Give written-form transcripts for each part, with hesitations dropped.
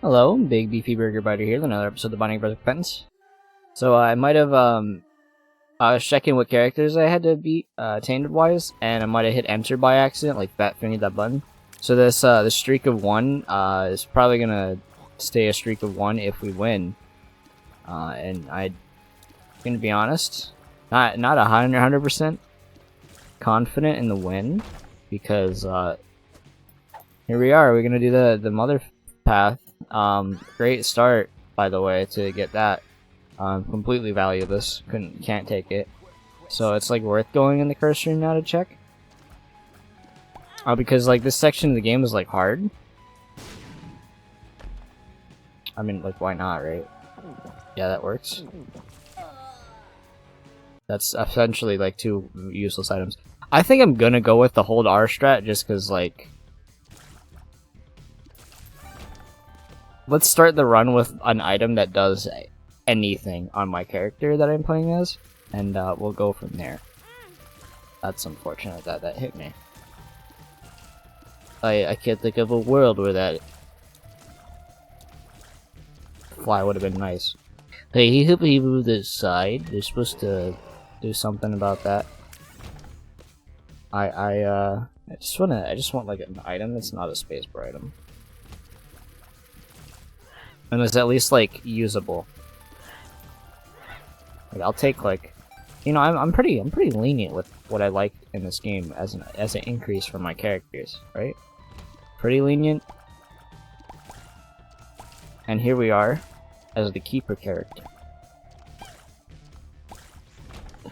Hello, Big Beefy Burger Biter here with another episode of the Binding of Isaac Repentance. So I might have, I was checking what characters I had to beat, tainted-wise, and I might have hit enter by accident, like fat fingered that button. So this, this streak of 1, is probably gonna stay a streak of 1 if we win. And I'm gonna be honest, not 100% confident in the win, because, here we are, we're gonna do the mother path. Great start, by the way, to get that. Completely valueless. Can't take it. So it's like worth going in the curse room now to check. Because like this section of the game is like hard. I mean, like, why not, right? Yeah, that works. That's essentially like 2 useless items. I think I'm gonna go with the hold R strat just because, like, let's start the run with an item that does anything on my character that I'm playing as, and we'll go from there. That's unfortunate that that hit me. I can't think of a world where that fly would have been nice. Hey, he could be moved this side. They're supposed to do something about that. I just want like an item that's not a spacebar item. And it's at least like usable. Like, I'll take, like, you know, I'm pretty lenient with what I like in this game as an increase for my characters, right? Pretty lenient. And here we are as the keeper character,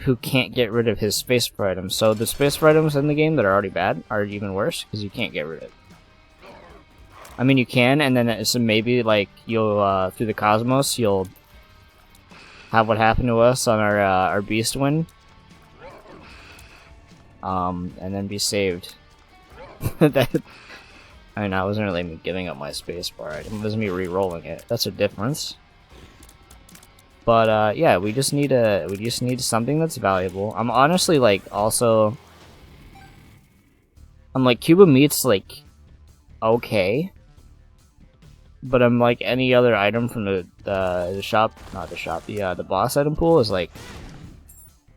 who can't get rid of his spacebar items. So the spacebar items in the game that are already bad are even worse because you can't get rid of it. I mean, you can, and then so maybe, like, you'll, through the cosmos, you'll have what happened to us on our beast win. And then be saved. I mean, that wasn't really me giving up my spacebar item, it was me re-rolling it. That's a difference. But, yeah, we just need something that's valuable. I'm honestly, like, also... I'm like, Cuba Meat's, like, okay. But I'm like, any other item from the shop, not the shop, the boss item pool is like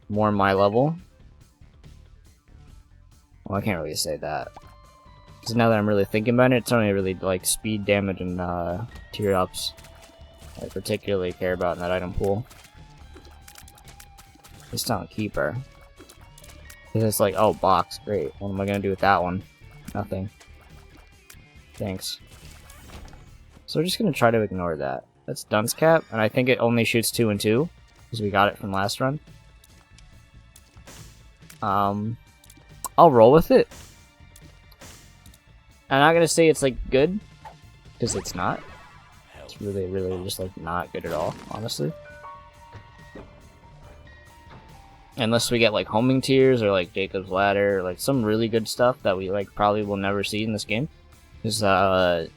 more my level. Well, I can't really say that, because now that I'm really thinking about it, it's only really like speed damage and tier ups I particularly care about in that item pool. It's not a keeper. Because it's like, oh, box, great. What am I gonna do with that one? Nothing. Thanks. So we're just gonna try to ignore that. That's Dunce Cap, and I think it only shoots 2 and 2, because we got it from last run. I'll roll with it. I'm not gonna say it's like good, because it's not. It's really just like not good at all, honestly. Unless we get like homing tears or like Jacob's Ladder, or like some really good stuff that we like probably will never see in this game. Because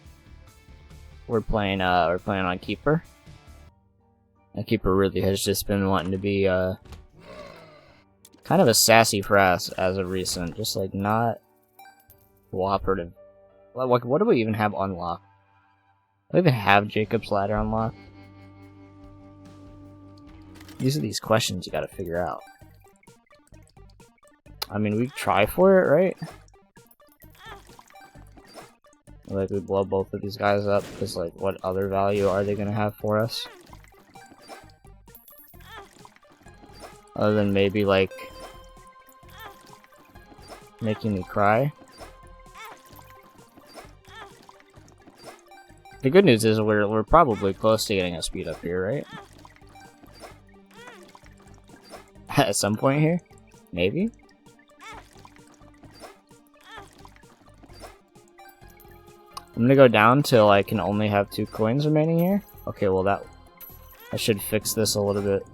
we're playing on Keeper. And Keeper really has just been wanting to be kind of a sassy frass as of recent, just like not cooperative. Like, what do we even have unlocked? Do we even have Jacob's Ladder unlocked? These are these questions you gotta figure out. I mean, we try for it, right? Like, we blow both of these guys up, because, like, what other value are they gonna have for us? Other than maybe, like, making me cry? The good news is we're probably close to getting a speed up here, right? At some point here? Maybe? I'm gonna go down till I can only have 2 coins remaining here. Okay, well that should fix this a little bit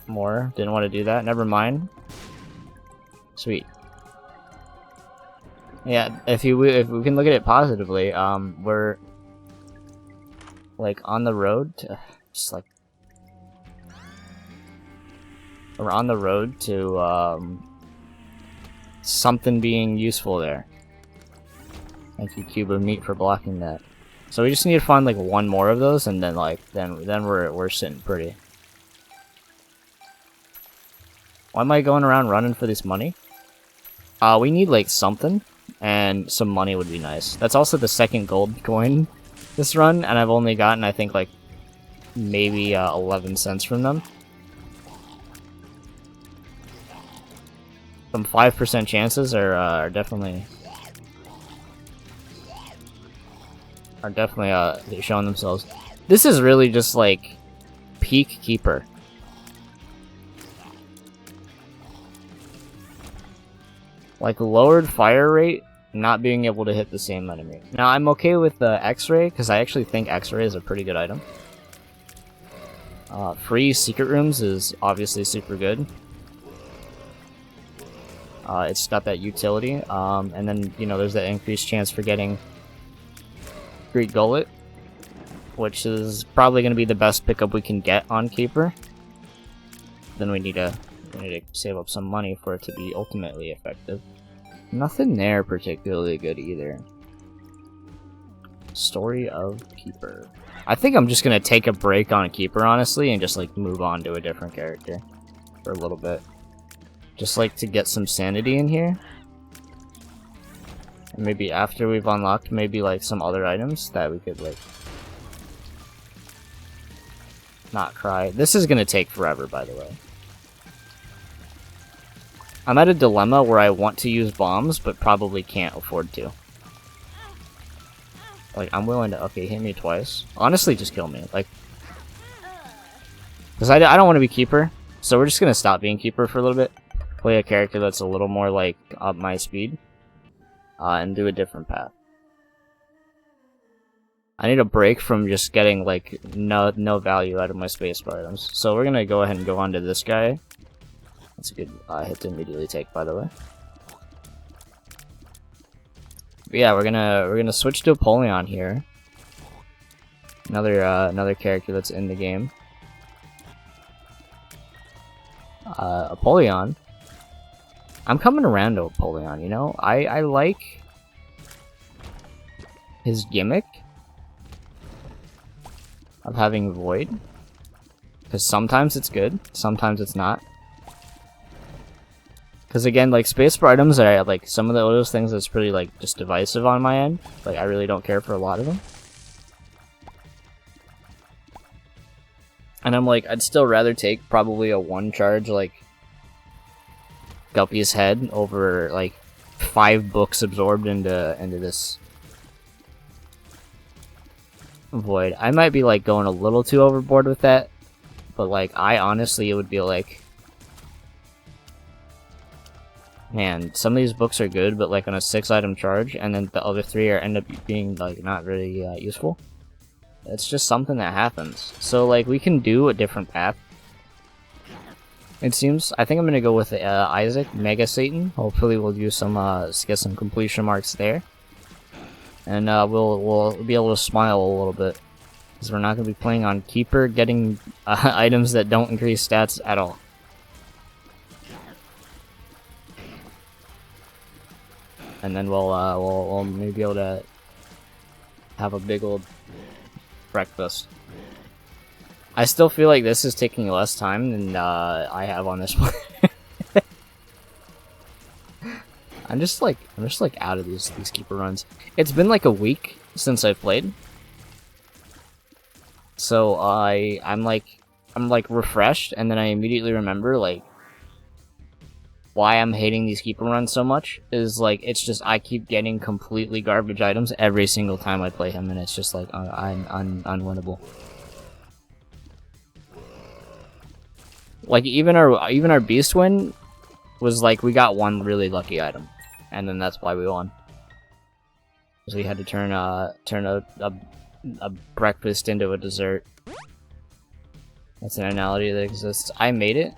more. Didn't want to do that. Never mind. Sweet. Yeah, if we can look at it positively, we're like on the road to just like we're on the road to something being useful there. Thank you, Cube of Meat, for blocking that. So we just need to find like one more of those, and then we're sitting pretty. Why am I going around running for this money? We need like something, and some money would be nice. That's also the second gold coin this run, and I've only gotten, I think, like maybe 11 cents from them. Some 5% chances are definitely showing themselves. This is really just like peak keeper. Like lowered fire rate, not being able to hit the same enemy. Now I'm okay with the X-ray because I actually think X-ray is a pretty good item. Free secret rooms is obviously super good. It's got that utility, and then, you know, there's that increased chance for getting Great Gullet, which is probably going to be the best pickup we can get on Keeper. Then we need to save up some money for it to be ultimately effective. Nothing there particularly good either. Story of Keeper. I think I'm just going to take a break on Keeper, honestly, and just like move on to a different character for a little bit. Just like to get some sanity in here. And maybe after we've unlocked maybe like some other items that we could like not cry. This is gonna take forever, by the way. I'm at a dilemma where I want to use bombs but probably can't afford to. Like, I'm willing to, okay, hit me twice. Honestly, just kill me, like, because I don't want to be Keeper, so we're just gonna stop being Keeper for a little bit. Play a character that's a little more like up my speed, and do a different path. I need a break from just getting like no value out of my spacebar items. So we're gonna go ahead and go on to this guy. That's a good hit to immediately take, by the way. But yeah, we're gonna switch to Apollyon here. Another character that's in the game. Apollyon. I'm coming around to Apollyon, you know? I like his gimmick of having Void. Because sometimes it's good, sometimes it's not. Because again, like, spacebar items are like some of those things that's pretty like just divisive on my end. Like, I really don't care for a lot of them. And I'm like, I'd still rather take probably a one charge like Guppy's head over like 5 books absorbed into this Void. I might be like going a little too overboard with that, but like I honestly, it would be like, man, some of these books are good, but like on a 6-item charge, and then the other 3 end up being like not really useful. It's just something that happens. So like we can do a different path. It seems. I think I'm gonna go with Isaac, Mega Satan. Hopefully we'll do some get some completion marks there, and we'll be able to smile a little bit, because we're not gonna be playing on Keeper, getting items that don't increase stats at all. And then we'll maybe be able to have a big old breakfast. I still feel like this is taking less time than I have on this one. I'm just like out of these Keeper runs. It's been like a week since I played, so I'm like refreshed, and then I immediately remember like why I'm hating these Keeper runs so much is like it's just I keep getting completely garbage items every single time I play him, and it's just like I'm unwinnable. Like even our beast win was like we got one really lucky item, and then that's why we won. So we had to turn a breakfast into a dessert. That's an analogy that exists. I made it.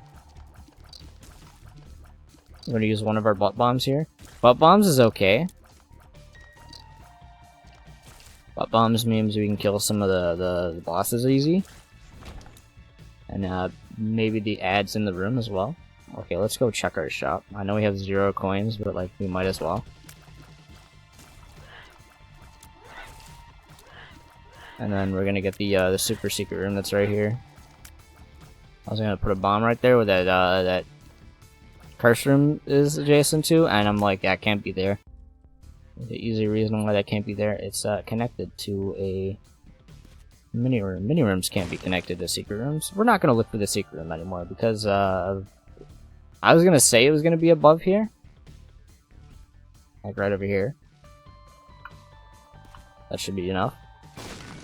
I'm gonna use one of our butt bombs here. Butt bombs is okay. Butt bombs means we can kill some of the bosses easy. And maybe the ads in the room as well. Okay, let's go check our shop. I know we have 0 coins, but like we might as well. And then we're gonna get the super secret room that's right here. I was gonna put a bomb right there where that curse room is adjacent to, and I'm like, that can't be there. The easy reason why that can't be there, it's connected to a mini room. Mini rooms can't be connected to secret rooms. We're not gonna look for the secret room anymore because I was gonna say it was gonna be above here, like right over here. That should be enough.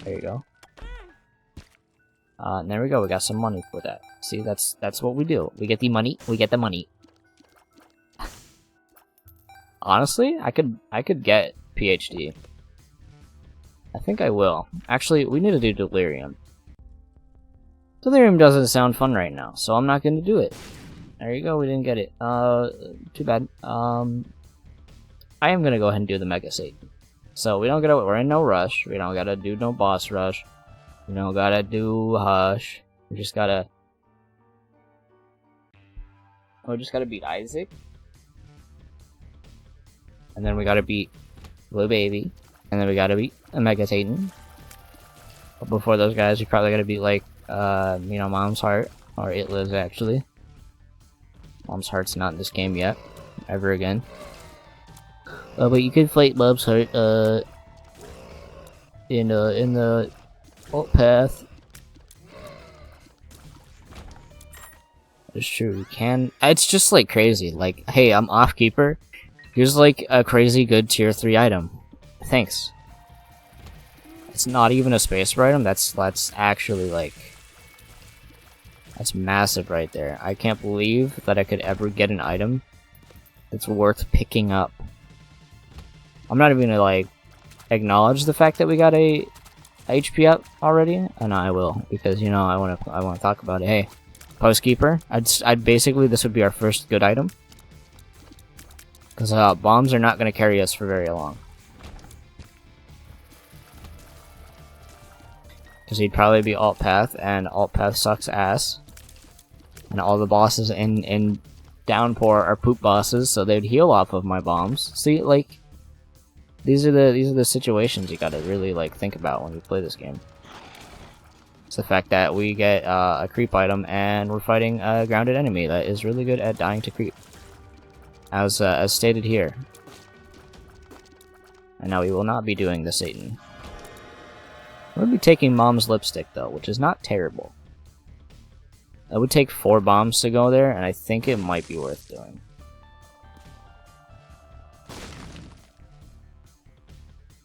There you go. And there we go. We got some money for that. See, that's what we do. We get the money. We get the money. Honestly, I could get PhD. I think I will. Actually, we need to do Delirium. Delirium doesn't sound fun right now, so I'm not going to do it. There you go. We didn't get it. Too bad. I am going to go ahead and do the Mega Satan. So we don't gotta. We're in no rush. We don't gotta do no boss rush. We don't gotta do Hush. We just gotta beat Isaac, and then we gotta beat Blue Baby, and then we gotta beat Mega Satan. But before those guys, we probably gotta beat like Mom's Heart, or It Lives actually. Mom's Heart's not in this game yet, ever again. But you can fight Mom's Heart in the alt path. It's true, you can. It's just like crazy. Like, hey, I'm off keeper. Here's like a crazy good tier 3 item. Thanks. It's not even a spacebar item. That's actually like, that's massive right there. I can't believe that I could ever get an item that's worth picking up. I'm not even gonna like acknowledge the fact that we got a HP up already, and I will, because I wanna talk about it. Hey, Postkeeper, I'd basically, this would be our first good item, because bombs are not gonna carry us for very long. Because he'd probably be alt path, and alt path sucks ass, and all the bosses in Downpour are poop bosses, so they'd heal off of my bombs. See, like, these are the situations you gotta really like think about when you play this game. It's the fact that we get a creep item and we're fighting a grounded enemy that is really good at dying to creep, as stated here. And now we will not be doing the Satan. We'll be taking Mom's Lipstick though, which is not terrible. It would take 4 bombs to go there, and I think it might be worth doing.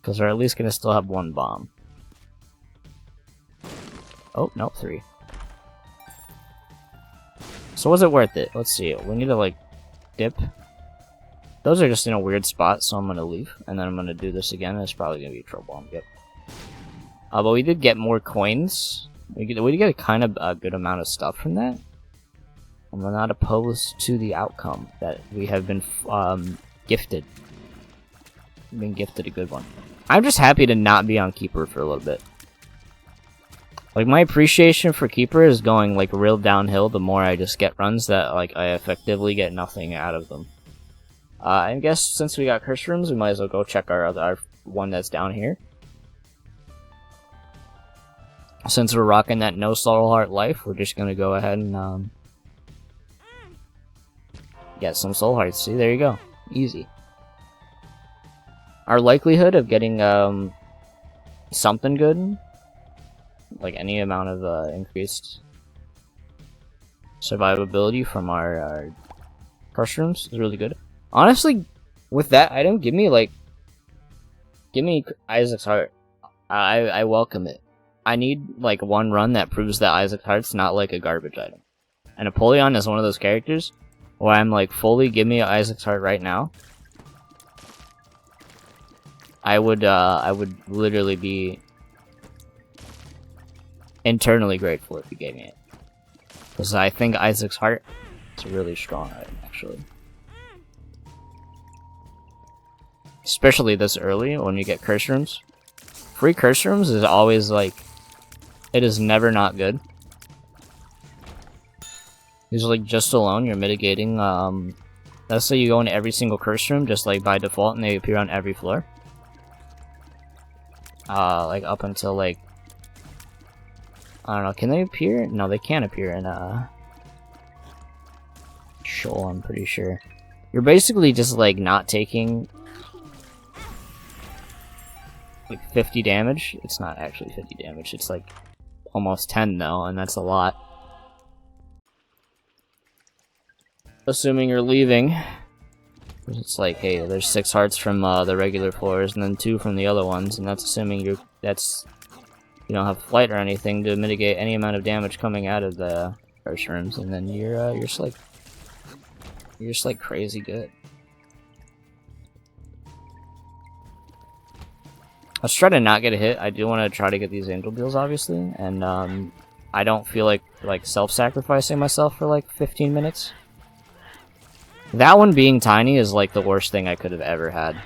Because we're at least gonna still have 1 bomb. Oh, no, 3. So was it worth it? Let's see. We need to like dip. Those are just in a weird spot, so I'm gonna leave, and then I'm gonna do this again. It's probably gonna be a troll bomb. Yep. But we did get more coins. We did get a kind of a good amount of stuff from that. I'm not opposed to the outcome that we have been gifted. We've been gifted a good one. I'm just happy to not be on Keeper for a little bit. Like, my appreciation for Keeper is going like real downhill the more I just get runs that like I effectively get nothing out of them. I guess since we got curse rooms, we might as well go check our one that's down here. Since we're rocking that no soul heart life, we're just gonna go ahead and get some soul hearts. See, there you go, easy. Our likelihood of getting something good, like any amount of increased survivability from our curse rooms, is really good. Honestly, with that item, give me Isaac's Heart. I welcome it. I need like 1 run that proves that Isaac's Heart's not like a garbage item. And Apollyon is one of those characters where I'm like, fully give me Isaac's Heart right now. I would literally be internally grateful if you gave me it, because I think Isaac's Heart is a really strong item, actually. Especially this early when you get curse rooms. Free curse rooms is always like, it is never not good. Because like just alone you're mitigating. Let's say you go into every single curse room just like by default, and they appear on every floor. Like up until like I don't know, can they appear? No, they can't appear in Shoal, I'm pretty sure. You're basically just like not taking like 50 damage. It's not actually 50 damage, it's like almost 10 though, and that's a lot. Assuming you're leaving. It's like, hey, there's 6 hearts from the regular floors and then 2 from the other ones, and that's assuming you don't have flight or anything to mitigate any amount of damage coming out of the first rooms, and then you're just like crazy good. Let's try to not get a hit. I do want to try to get these angel deals, obviously, and I don't feel like self-sacrificing myself for like 15 minutes. That one being tiny is like the worst thing I could have ever had,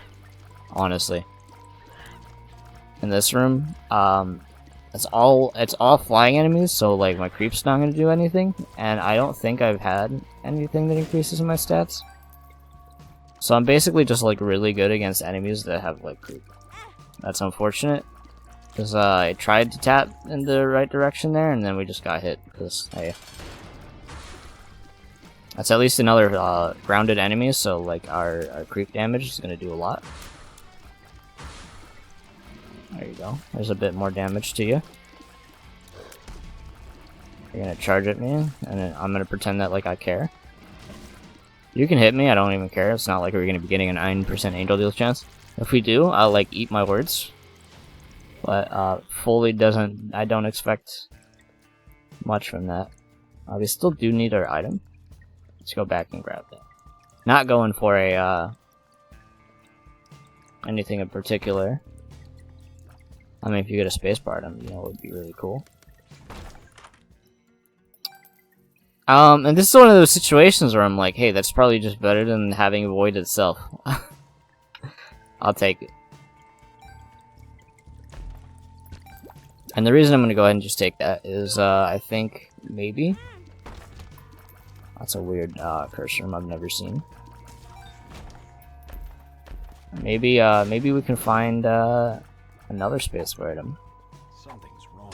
honestly. In this room, it's all flying enemies, so like my creep's not gonna do anything, and I don't think I've had anything that increases my stats. So I'm basically just like really good against enemies that have like creep. That's unfortunate, because I tried to tap in the right direction there, and then we just got hit. Because hey, that's at least another grounded enemy, so like our creep damage is gonna do a lot. There you go. There's a bit more damage to you. You're gonna charge at me, and then I'm gonna pretend that like I care. You can hit me, I don't even care. It's not like we're gonna be getting a 9% angel deal chance. If we do, I'll like eat my words. But fully doesn't. I don't expect much from that. We still do need our item. Let's go back and grab that. Not going for a anything in particular. I mean, if you get a spacebar item, you know, it would be really cool. And this is one of those situations where I'm like, hey, that's probably just better than having Void itself. I'll take it. And the reason I'm going to go ahead and just take that is, I think, maybe... That's a weird curse room I've never seen. Maybe, maybe we can find, another spacebar item. Something's wrong.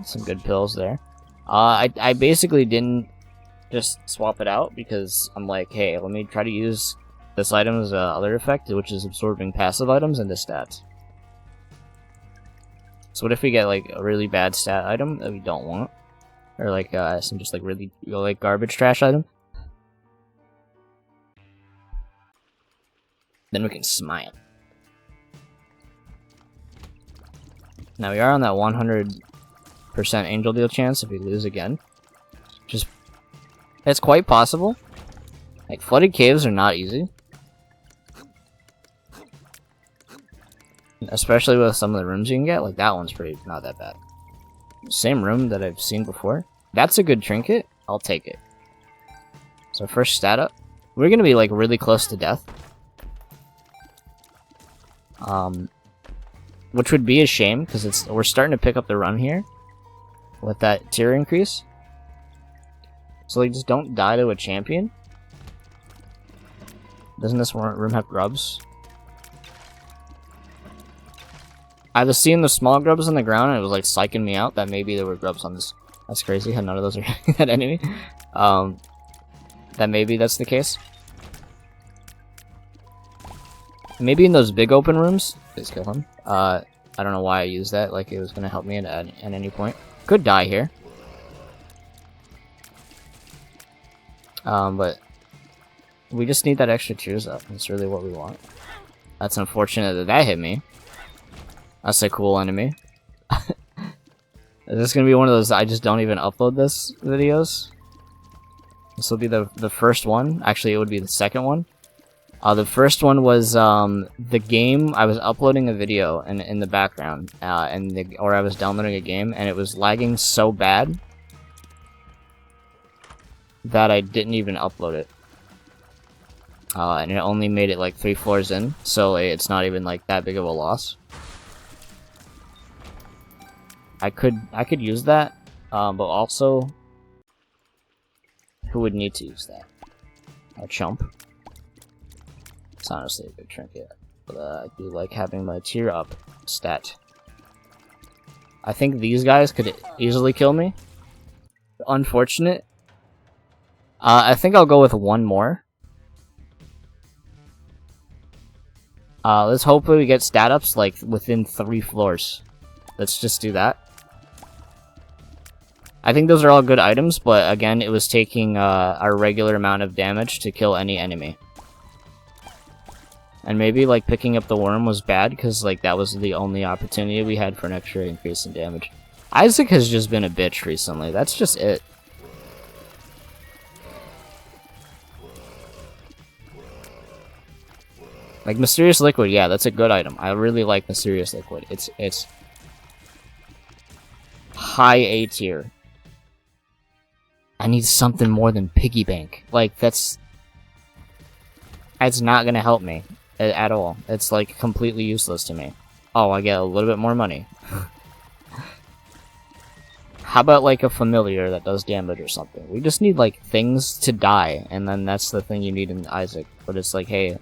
Some good pills there. I basically didn't just swap it out because I'm like, hey, let me try to use this item's other effect, which is absorbing passive items into stats. So what if we get like a really bad stat item that we don't want? Or like some just like really like garbage trash item? Then we can smite. Now we are on that 100% angel deal chance if we lose again. Just, it's quite possible. Like, flooded caves are not easy. Especially with some of the rooms you can get. Like, that one's pretty, not that bad. Same room that I've seen before. That's a good trinket. I'll take it. So first stat up. We're gonna be, like, really close to death. Which would be a shame, because we're starting to pick up the run here. With that tier increase. So, like, just don't die to a champion. Doesn't this room have grubs? I was seeing the small grubs on the ground and it was like psyching me out that maybe there were grubs on this. That's crazy how none of those are that enemy. That maybe that's the case. Maybe in those big open rooms. Please kill him. I don't know why I used that, like it was gonna help me at any point. Could die here. But we just need that extra cheers up. That's really what we want. That's unfortunate that that hit me. That's a cool enemy. Is this gonna be one of those I just don't even upload this videos? This will be the first one. Actually, it would be the second one. The first one was the game. I was uploading a video in the background, or I was downloading a game, and it was lagging so bad that I didn't even upload it. And it only made it like 3 floors in, so it's not even like that big of a loss. I could use that, but also, who would need to use that? A chump. It's honestly a good trinket, but I do like having my tier up stat. I think these guys could easily kill me. Unfortunate. I think I'll go with one more. Let's hopefully we get stat ups like within 3 floors. Let's just do that. I think those are all good items, but again, it was taking a regular amount of damage to kill any enemy. And maybe like picking up the worm was bad because like that was the only opportunity we had for an extra increase in damage. Isaac has just been a bitch recently. That's just it. Like Mysterious Liquid, yeah, that's a good item. I really like Mysterious Liquid. It's high A tier. I need something more than Piggy Bank. Like that's not gonna help me at all. It's like completely useless to me. Oh, I get a little bit more money. How about like a familiar that does damage or something? We just need like things to die, and then that's the thing you need in Isaac. But it's like, hey,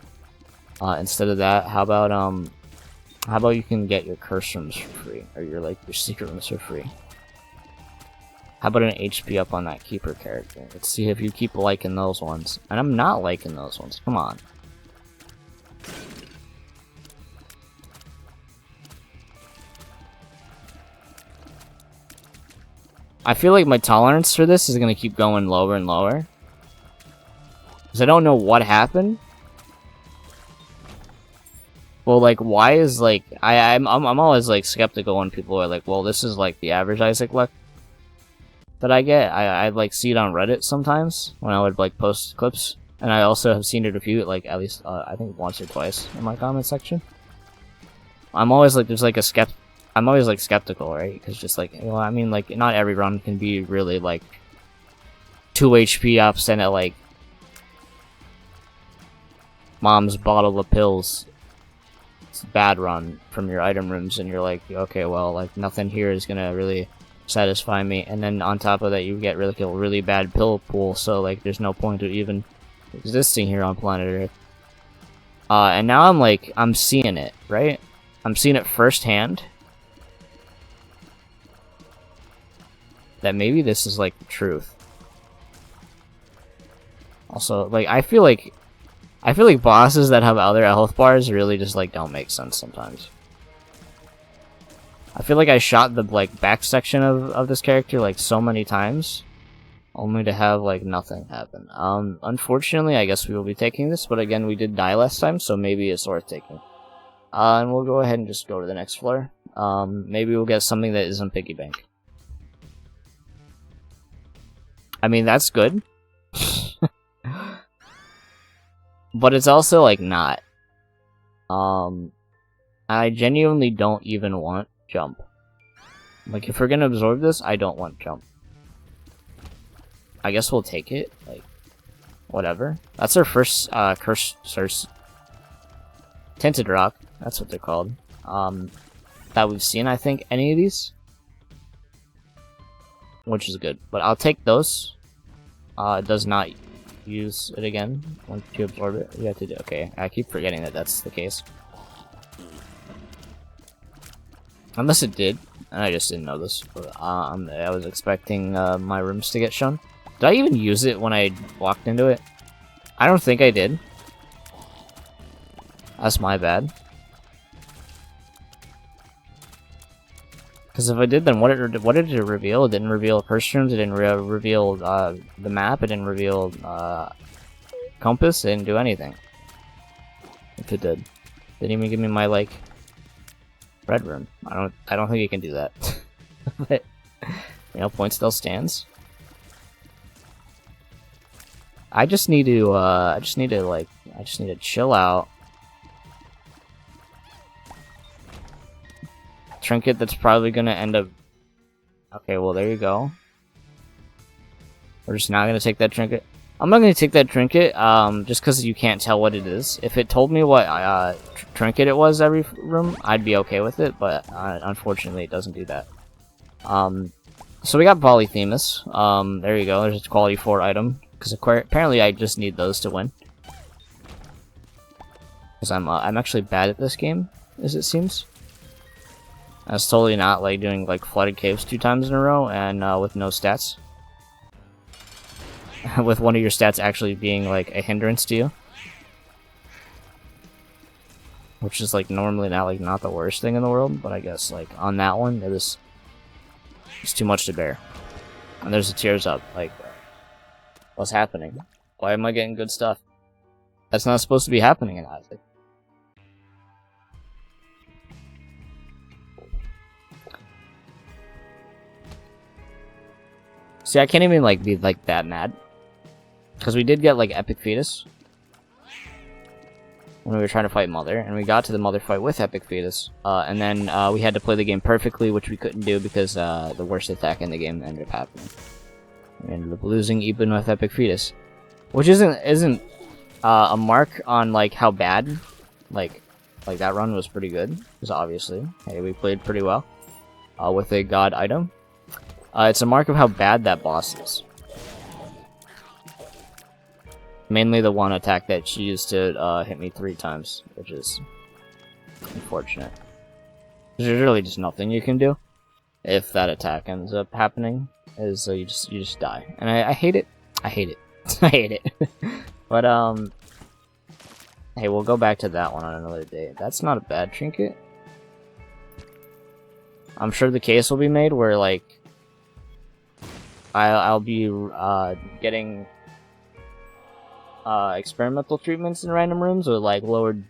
instead of that, how about you can get your curse rooms for free, or your secret rooms for free? How about an HP up on that keeper character? Let's see if you keep liking those ones. And I'm not liking those ones. Come on. I feel like my tolerance for this is gonna keep going lower and lower. Because I don't know what happened. Well, like, why is, like... I'm always, like, skeptical when people are like, well, this is, like, the average Isaac luck that I get. I'd like see it on Reddit sometimes when I would like post clips, and I also have seen it a few, like at least I think once or twice in my comment section. I'm always like I'm always like skeptical, right? Because just like, well, I mean, like not every run can be really like 2 HP ups and at like mom's bottle of pills. It's a bad run from your item rooms, and you're like, okay, well, like nothing here is gonna really satisfy me, and then on top of that you get really bad pill pool, so like there's no point to even existing here on planet Earth. And now I'm seeing it, right? I'm seeing it firsthand that maybe this is like the truth. Also, like I feel like bosses that have other health bars really just like don't make sense sometimes. I feel like I shot the like back section of this character like so many times, only to have like nothing happen. Unfortunately, I guess we will be taking this, but again, we did die last time, so maybe it's worth taking. And we'll go ahead and just go to the next floor. Maybe we'll get something that isn't Piggy Bank. I mean, that's good. But it's also like not. I genuinely don't even want jump. Like, if we're gonna absorb this, I don't want jump. I guess we'll take it, like, whatever. That's our first, curse source. Tinted Rock, that's what they're called. That we've seen, I think, any of these. Which is good, but I'll take those. It does not use it again once you absorb it. You have to do, okay, I keep forgetting that that's the case. Unless it did, and I just didn't know this. I was expecting my rooms to get shown. Did I even use it when I walked into it? I don't think I did. That's my bad. Because if I did, then what did it reveal? It didn't reveal curse rooms, it didn't reveal the map, it didn't reveal compass, it didn't do anything. If it did. Didn't even give me my, like, red room. I don't think you can do that. But, you know, point still stands. I just need to chill out. Trinket that's probably gonna end up... Okay, well there you go. We're just not gonna take that trinket. I'm not gonna take that trinket, just because you can't tell what it is. If it told me what trinket it was every room, I'd be okay with it, but unfortunately it doesn't do that. So we got Polyphemus. There you go, there's a quality 4 item, because apparently I just need those to win. Because I'm actually bad at this game, as it seems. That's totally not like doing like flooded caves 2 times in a row and with no stats. With one of your stats actually being like a hindrance to you. Which is like normally not the worst thing in the world, but I guess like on that one it's too much to bear. And there's the tears up, like what's happening? Why am I getting good stuff? That's not supposed to be happening in Isaac. See, I can't even like be like that mad. Because we did get like Epic Fetus. When we were trying to fight Mother, and we got to the Mother fight with Epic Fetus. And then we had to play the game perfectly, which we couldn't do because the worst attack in the game ended up happening. We ended up losing even with Epic Fetus. Which isn't a mark on like how bad like that run was pretty good. Because obviously, hey, we played pretty well with a god item. It's a mark of how bad that boss is. Mainly the one attack that she used to hit me 3 times, which is unfortunate. There's really just nothing you can do if that attack ends up happening. Is you just die, and I hate it. I hate it. I hate it. But hey, we'll go back to that one on another day. That's not a bad trinket. I'm sure the case will be made where like I'll be getting experimental treatments in random rooms with like lowered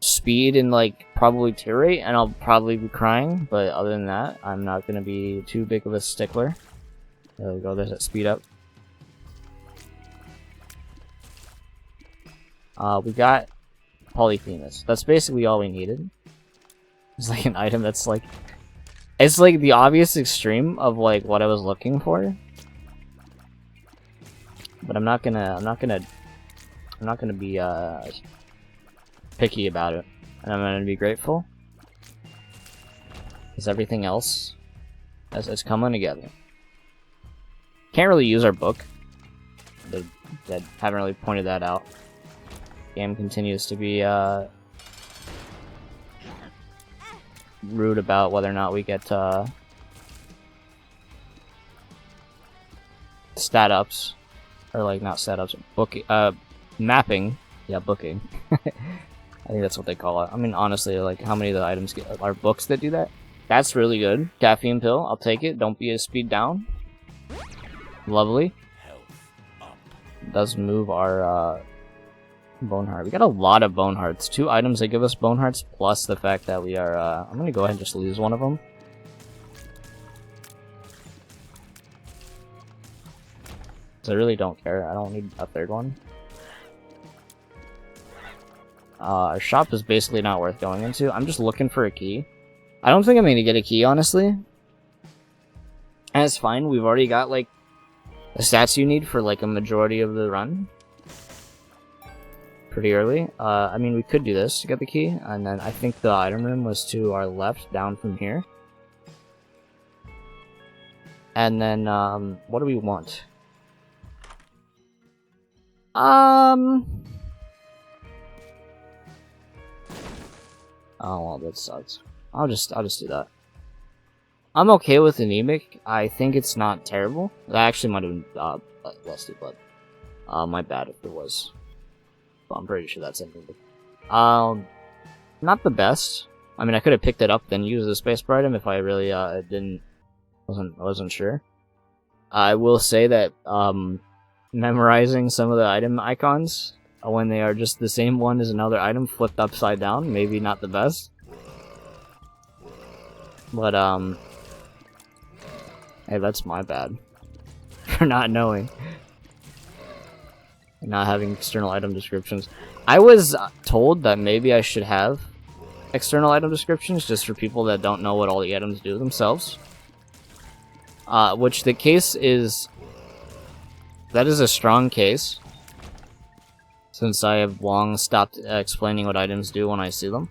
speed and like probably tear rate, and I'll probably be crying, but other than that I'm not gonna be too big of a stickler. There we go, there's that speed up. We got Polyphemus. That's basically all we needed. It's like an item that's like, it's like the obvious extreme of like what I was looking for. But I'm not gonna be picky about it, and I'm gonna be grateful because everything else is coming together. Can't really use our book. They haven't really pointed that out. Game continues to be rude about whether or not we get stat ups. Or like not setups, booking, mapping. Yeah, booking. I think that's what they call it. I mean, honestly, like how many of the items are books that do that? That's really good. Caffeine pill, I'll take it. Don't be a speed down. Lovely. Does move our bone heart. We got a lot of bone hearts. 2 items that give us bone hearts, plus the fact that we are. I'm gonna go ahead and just lose one of them. I really don't care. I don't need a 3rd one. Our shop is basically not worth going into. I'm just looking for a key. I don't think I'm gonna get a key, honestly. And it's fine. We've already got like the stats you need for like a majority of the run. Pretty early. I mean, we could do this to get the key, and then I think the item room was to our left, down from here. And then, what do we want? Oh well, that sucks. I'll just do that. I'm okay with anemic. I think it's not terrible. That actually might have been lusty blood. My bad if it was. But I'm pretty sure that's anemic. Not the best. I mean, I could have picked it up then used the spacebar item if I really wasn't sure. I will say that memorizing some of the item icons when they are just the same one as another item flipped upside down, maybe not the best. But hey, that's my bad for not knowing and not having external item descriptions. I was told that maybe I should have external item descriptions just for people that don't know what all the items do themselves. Which the case is. That is a strong case, since I have long stopped explaining what items do when I see them.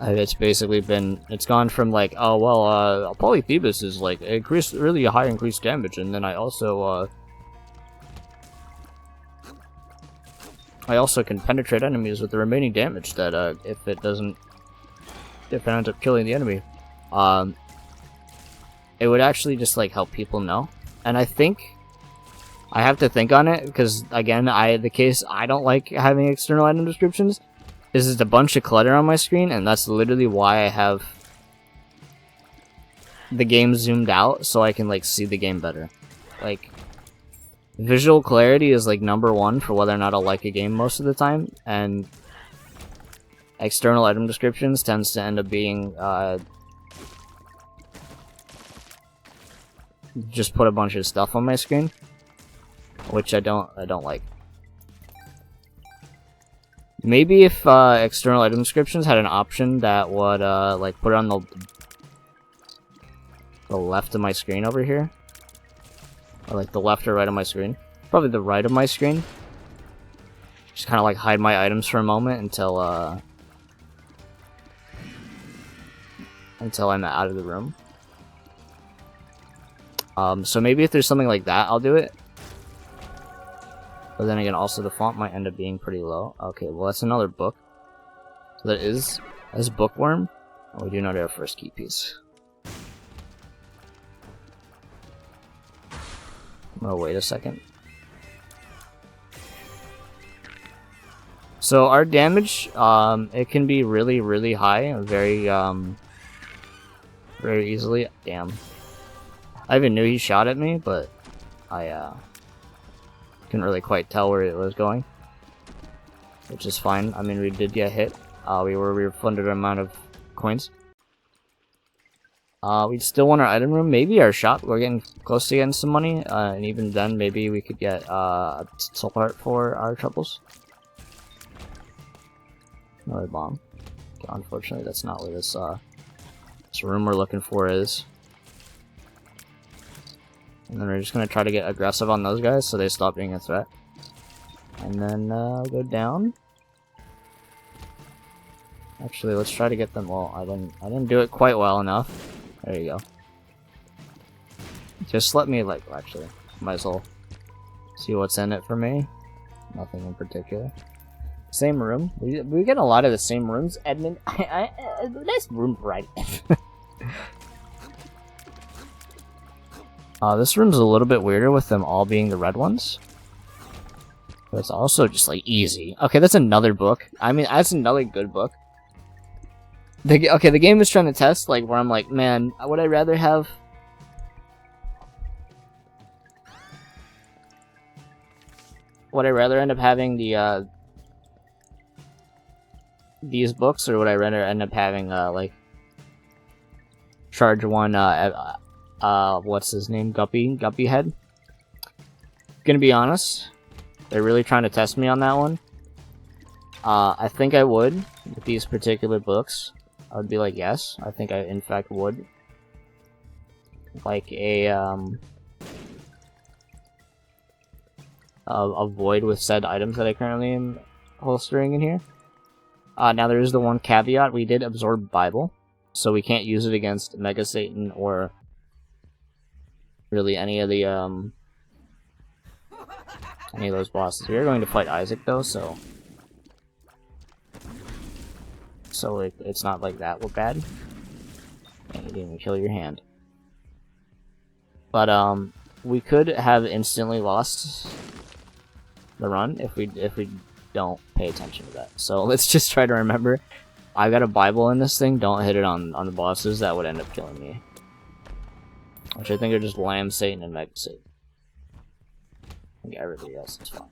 It's basically been, it's gone from like, oh well, Polyphemus is like really high increased damage, and then I also I also can penetrate enemies with the remaining damage that if it ends up killing the enemy, it would actually just like help people know. And I think I have to think on it because again, the case I don't like having external item descriptions is just a bunch of clutter on my screen, and that's literally why I have the game zoomed out so I can like see the game better. Like, visual clarity is like #1 for whether or not I'll like a game most of the time, and external item descriptions tends to end up being just put a bunch of stuff on my screen, which I don't like. Maybe if external item descriptions had an option that would like put it on the left of my screen over here, or like the left or right of my screen, probably the right of my screen. Just kind of like hide my items for a moment until I'm out of the room. So maybe if there's something like that, I'll do it. But then again, also the font might end up being pretty low. Okay, well that's another book. So that is bookworm. Oh, we do not have our first key piece. I'm gonna wait a second. So our damage, it can be really, really high, very easily. Damn. I even knew he shot at me, but I couldn't really quite tell where it was going, which is fine. I mean, we did get hit. We were refunded an amount of coins. We still want our item room. Maybe our shop. We're getting close to getting some money, and even then, maybe we could get a soul heart for our troubles. Another bomb. Okay, unfortunately, that's not where this room we're looking for is. And then we're just gonna try to get aggressive on those guys so they stop being a threat. And then go down. Actually, let's try to get them. Well, I didn't do it quite well enough. There you go. Just let me like actually, might as well see what's in it for me. Nothing in particular. Same room. We get a lot of the same rooms. Edmund, nice room variety. This room's a little bit weirder with them all being the red ones. But it's also just like easy. Okay, that's another book. I mean, that's another good book. The game is trying to test like where I'm like, man, would I rather have would I rather end up having the these books, or would I rather end up having like charge one what's his name, Guppy Head? Gonna be honest, they're really trying to test me on that one. I think I would with these particular books. I would be like, yes, I think I in fact would like a void with said items that I currently am holstering in here. Now there is the one caveat: we did absorb Bible, so we can't use it against Mega Satan or really any of those bosses. We are going to fight Isaac though, so it's not like that. We're bad. And you didn't even kill your hand. But we could have instantly lost the run if we don't pay attention to that. So let's just try to remember. I got a Bible in this thing. Don't hit it on the bosses. That would end up killing me. Which I think are just Lamb Satan and Mega Satan. I think everybody else is fine.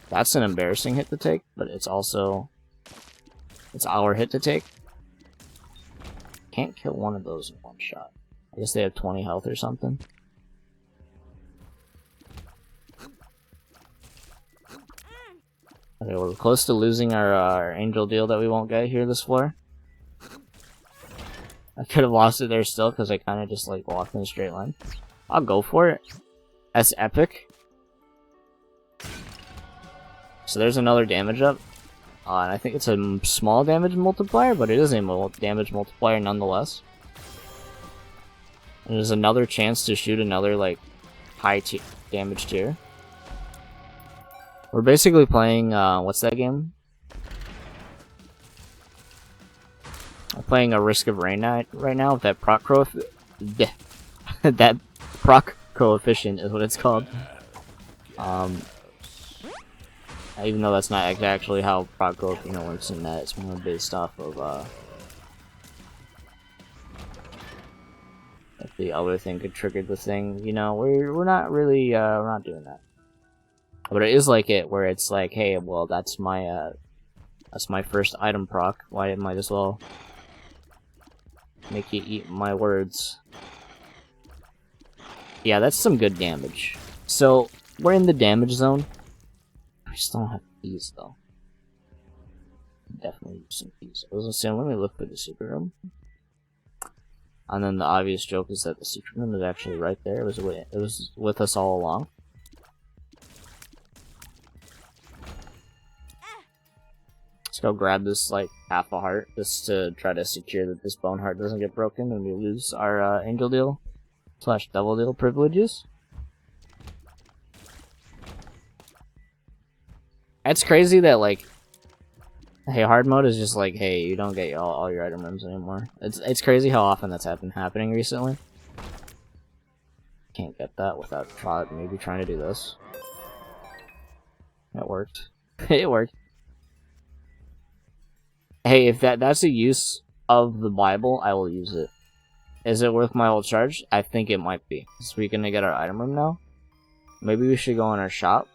That's an embarrassing hit to take, but it's also our hit to take. Can't kill one of those in one shot. I guess they have 20 health or something. Okay, we're close to losing our angel deal that we won't get here this floor. I could have lost it there still because I kind of just like walked in a straight line. I'll go for it. That's epic. So there's another damage up. And I think it's a small damage multiplier, but it is a damage multiplier nonetheless. And there's another chance to shoot another like high damage tier. We're basically playing, what's that game? I'm playing a Risk of Rain right now with that proc that proc coefficient is what it's called. Even though that's not actually how proc coefficient works in that, it's more based off of, if the other thing could trigger the thing, you know, we're not really, we're not doing that. But it is like it, where it's like, hey, well, that's my first item proc, why it might as well make you eat my words. Yeah, that's some good damage. So, we're in the damage zone. I just don't have these, though. Definitely use some keys. I was gonna say, let me look for the secret room. And then the obvious joke is that the secret room is actually right there. It was with us all along. Let's go grab this, like, half a heart, just to try to secure that this bone heart doesn't get broken and we lose our angel deal / devil deal privileges. It's crazy that, like, hey, hard mode is just like, hey, you don't get all your item rooms anymore. It's crazy how often that's been happening recently. Can't get that without maybe trying to do this. It worked. It worked. Hey, if that's a use of the Bible, I will use it. Is it worth my old charge? I think it might be. So we're gonna get our item room now. Maybe we should go in our shop.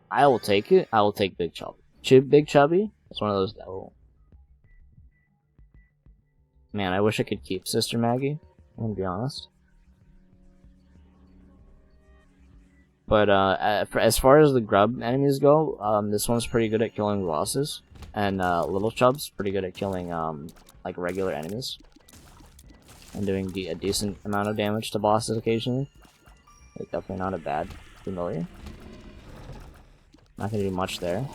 I will take it. I will take Big Chubby. Big Chubby? It's one of those. Oh. Man, I wish I could keep Sister Maggie. I'm gonna be honest. But as far as the grub enemies go, this one's pretty good at killing bosses. And Little Chub's pretty good at killing like regular enemies. And doing a decent amount of damage to bosses occasionally. Like, definitely not a bad familiar. Not gonna do much there.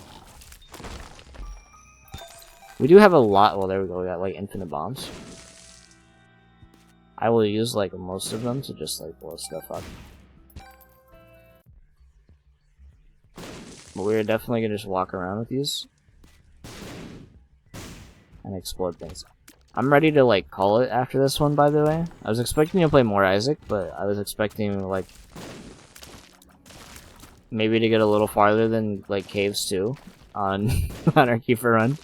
We do have a lot. Well, there we go. We got like infinite bombs. I will use like most of them to just like blow stuff up. But we're definitely gonna just walk around with these and explode things. I'm ready to like call it after this one, by the way. I was expecting to play more Isaac, but I was expecting like maybe to get a little farther than like Caves 2 on on our Kiefer run.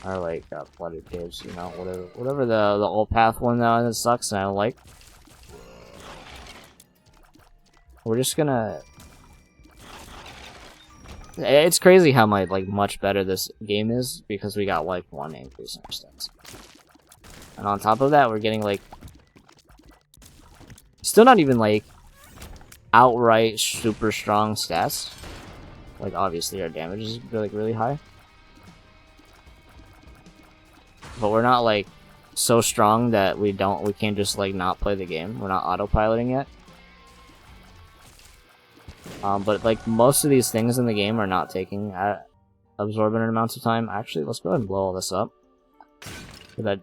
Or like flooded caves, you know, whatever the old path one that sucks and I don't like. We're just gonna. It's crazy how much better this game is because we got like 1 increase in our stats, and on top of that, we're getting like still not even like outright super strong stats. Like obviously our damage is like really high. But we're not like so strong that we can't just like not play the game. We're not autopiloting yet. But like most of these things in the game are not taking absorbent amounts of time. Actually, let's go ahead and blow all this up. For that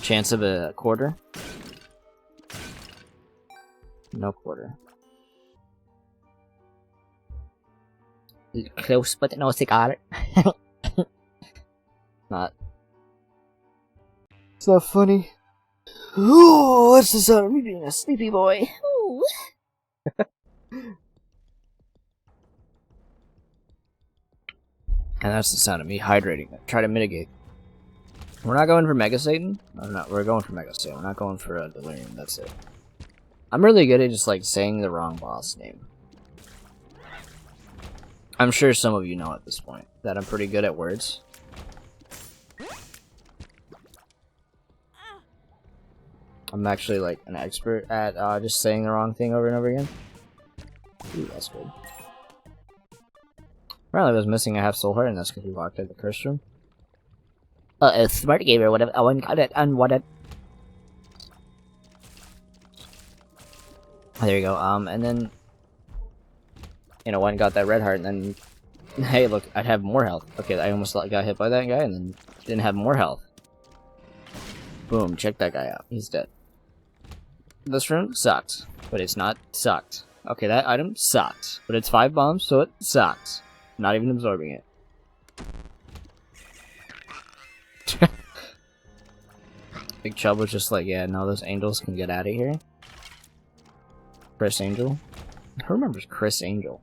chance of a quarter. No quarter. Close but no cigar. Not. It's not funny. Ooh, what's the sound of me being a sleepy boy? Ooh. And that's the sound of me hydrating. Try to mitigate. We're not going for Mega Satan. No, not. We're going for Mega Satan. We're not going for Delirium. That's it. I'm really good at just like saying the wrong boss name. I'm sure some of you know at this point that I'm pretty good at words. I'm actually like an expert at just saying the wrong thing over and over again. Ooh, that's good. Apparently I was missing a half soul heart and that's because we walked out the curse room. A smart gamer would have got it and what it. There you go, and then you know, one got that red heart and then hey look, I'd have more health. Okay, I almost got hit by that guy and then didn't have more health. Boom, check that guy out. He's dead. This room sucks, but it's not sucked. Okay, that item sucks, but it's 5 bombs, so it sucks. Not even absorbing it. Big Chub was just like, yeah, no, those angels can get out of here. Chris Angel? Who remembers Chris Angel?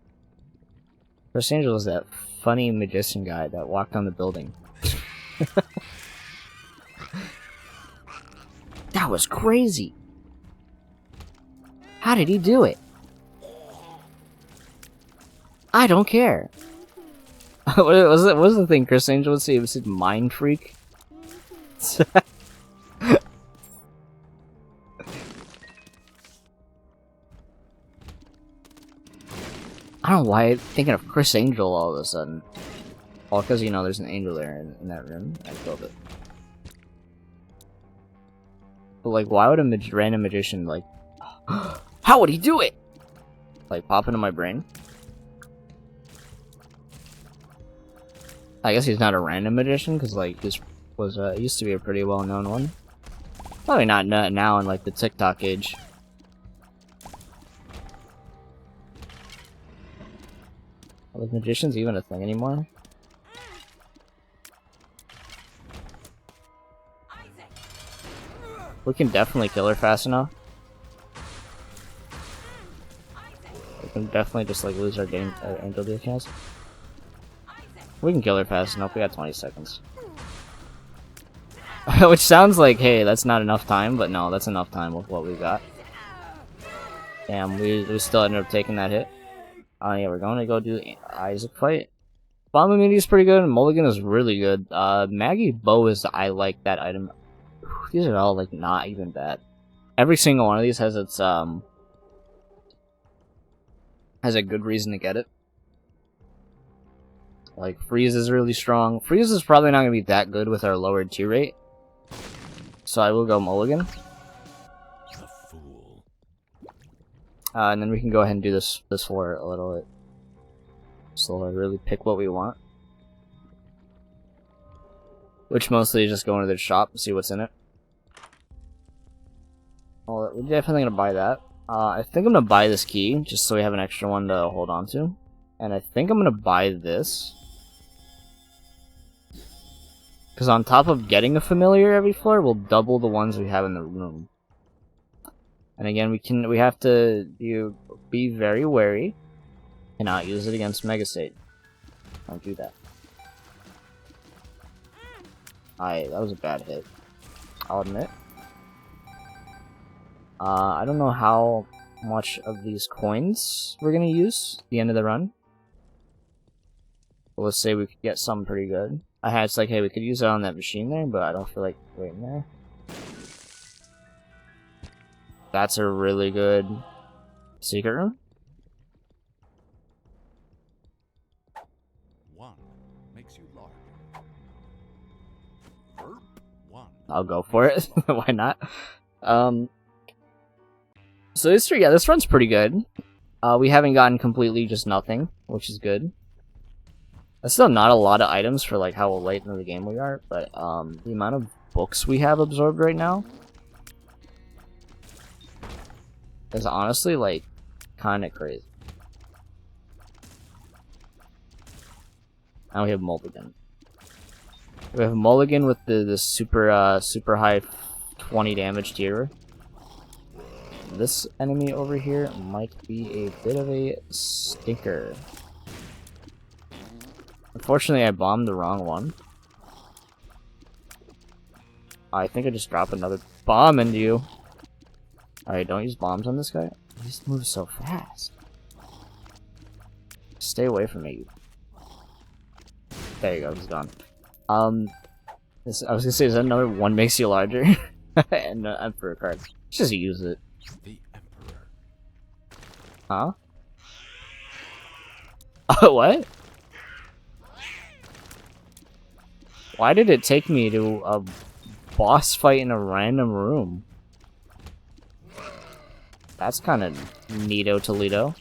Chris Angel is that funny magician guy that walked on the building. That was crazy! How did he do it? I don't care. What was the thing Chris Angel would say? He would say mind freak? I don't know why I'm thinking of Chris Angel all of a sudden. All because, you know, there's an angel there in that room. I killed it. But, like, why would a random magician, like... How would he do it? Like, pop into my brain? I guess he's not a random magician, because, like, this was, used to be a pretty well-known one. Probably not now in, like, the TikTok age. Are those magicians even a thing anymore? We can definitely kill her fast enough. We can definitely just like lose our angel defense. We can kill her fast enough. We got 20 seconds. Which sounds like, hey, that's not enough time, but no, that's enough time with what we got. Damn, we still ended up taking that hit. Oh yeah, we're going to go do Isaac fight. Bomb immunity is pretty good, and Mulligan is really good. Maggie Bow is, I like that item. These are all, like, not even bad. Every single one of these has its, has a good reason to get it. Like, Freeze is really strong. Freeze is probably not going to be that good with our lowered tier rate. So I will go Mulligan. And then we can go ahead and do this floor a little bit. So I really pick what we want. Which mostly is just going to the shop and see what's in it. Well, we're definitely going to buy that. I think I'm going to buy this key, just so we have an extra one to hold on to. And I think I'm going to buy this. Because on top of getting a familiar every floor, we'll double the ones we have in the room. And again, we have to be very wary. Cannot use it against Mega State. Don't do that. That was a bad hit. I'll admit. I don't know how much of these coins we're gonna use at the end of the run. But let's say we could get some pretty good. It's like, hey, we could use it on that machine there, but I don't feel like waiting there. That's a really good secret room. One makes you large. I'll go for it. Why not? So this run's pretty good. We haven't gotten completely just nothing, which is good. That's still not a lot of items for like how late into the game we are, but the amount of books we have absorbed right now is honestly like kind of crazy. Now we have Mulligan. We have Mulligan with the super super high 20 damage tier. This enemy over here might be a bit of a stinker. Unfortunately, I bombed the wrong one. I think I just dropped another bomb into you. Alright, don't use bombs on this guy. He just moves so fast. Stay away from me. There you go, he's gone. I was gonna say, is that another one makes you larger? And Emperor card. Just use it. The Emperor. Huh? Oh, what? Why did it take me to a boss fight in a random room? That's kind of neato Toledo.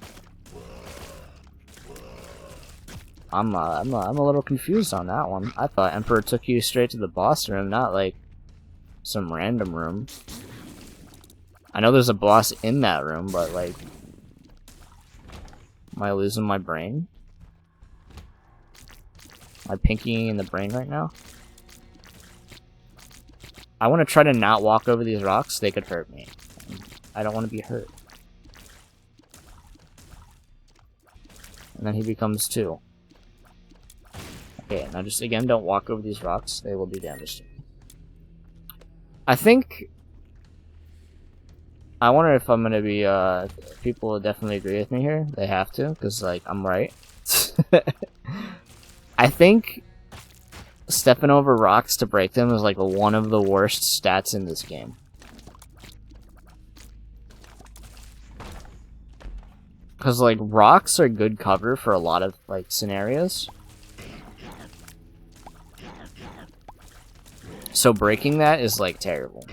I'm a little confused on that one. I thought Emperor took you straight to the boss room, not like some random room. I know there's a boss in that room, but like, am I losing my brain? Am I pinkying in the brain right now? I want to try to not walk over these rocks. They could hurt me. I don't want to be hurt. And then he becomes 2. Okay, now just again, don't walk over these rocks. They will do damage to me. I think... I wonder if I'm gonna be, people will definitely agree with me here. They have to, because, like, I'm right. I think stepping over rocks to break them is, like, one of the worst stats in this game. Because, like, rocks are good cover for a lot of, like, scenarios. So breaking that is, like, terrible.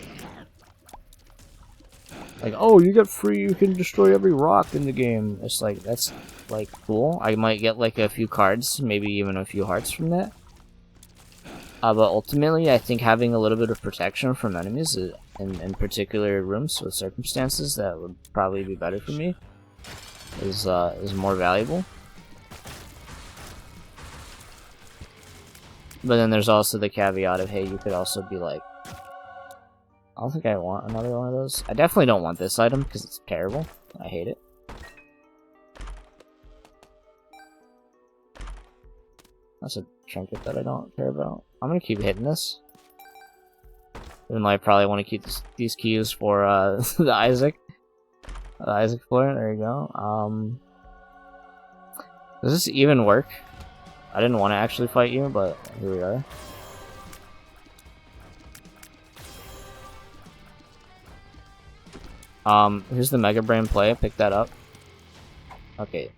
Like, oh, you get free, you can destroy every rock in the game. It's like, that's, like, cool. I might get, like, a few cards, maybe even a few hearts from that. But ultimately, I think having a little bit of protection from enemies in particular rooms with circumstances that would probably be better for me is more valuable. But then there's also the caveat of, hey, you could also be like, I don't think I want another one of those. I definitely don't want this item because it's terrible. I hate it. That's a trinket that I don't care about. I'm gonna keep hitting this. Even though I probably want to keep these keys for the Isaac. The Isaac floor. There you go. Does this even work? I didn't want to actually fight you, but here we are. Here's the Mega Brain play. Pick that up. Okay.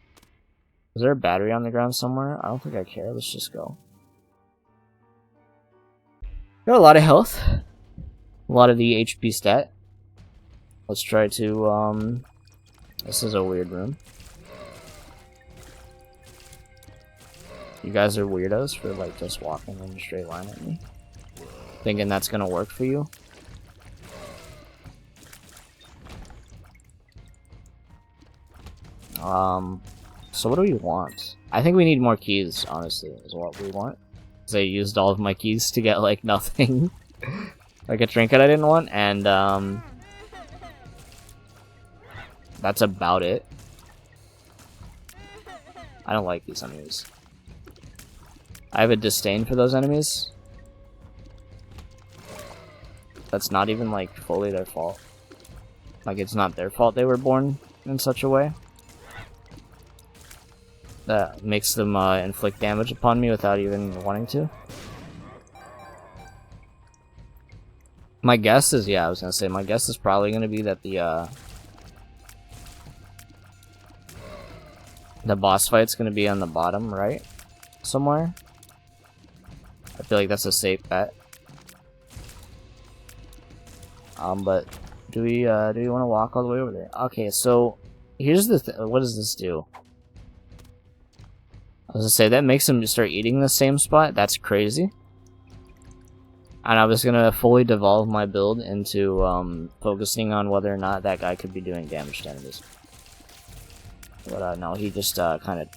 Is there a battery on the ground somewhere? I don't think I care. Let's just go. Got a lot of health. A lot of the HP stat. Let's try to, this is a weird room. You guys are weirdos for, like, just walking in a straight line at me. Thinking that's gonna work for you. So what do we want? I think we need more keys, honestly, is what we want. Because I used all of my keys to get, like, nothing. Like a trinket I didn't want, and, that's about it. I don't like these enemies. I have a disdain for those enemies. That's not even, like, fully their fault. Like, it's not their fault they were born in such a way that makes them inflict damage upon me without even wanting to. My guess is, yeah, I was gonna say, my guess is probably gonna be that the boss fight's gonna be on the bottom right somewhere. I feel like that's a safe bet. But do we want to walk all the way over there? Okay, so here's the what does this do? I was gonna say that makes them start eating the same spot. That's crazy. And I was gonna fully devolve my build into focusing on whether or not that guy could be doing damage to enemies. But no, he just kind of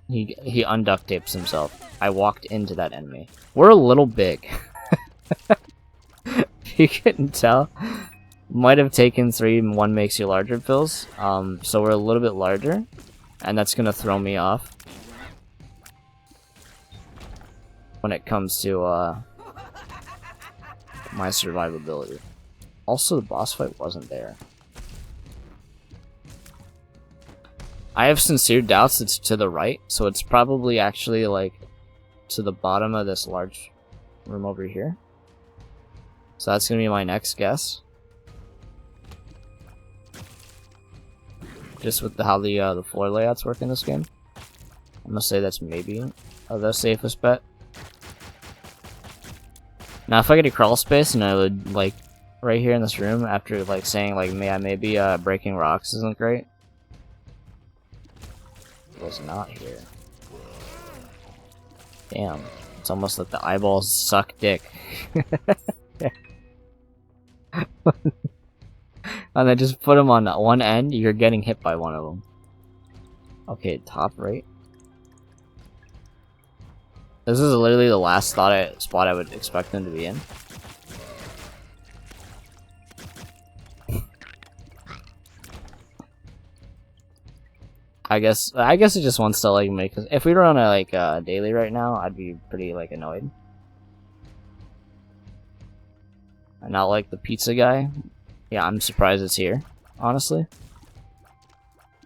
he unduct tapes himself. I walked into that enemy. We're a little big. You couldn't tell. Might have taken 3 one makes you larger pills. So we're a little bit larger, and that's gonna throw me off when it comes to my survivability. Also, the boss fight wasn't there. I have sincere doubts it's to the right, so it's probably actually like to the bottom of this large room over here. So that's gonna be my next guess. Just with how the floor layouts work in this game, I'm gonna say that's maybe the safest bet. Now, if I get a crawl space and I would like right here in this room after like saying like maybe breaking rocks isn't great. It was not here. Damn, it's almost like the eyeballs suck dick. And then just put them on one end, you're getting hit by one of them. Okay, top right. This is literally the last spot I would expect them to be in. I guess it just wants to like make us. If we were on a like daily right now, I'd be pretty like annoyed. And not like the pizza guy. Yeah, I'm surprised it's here, honestly.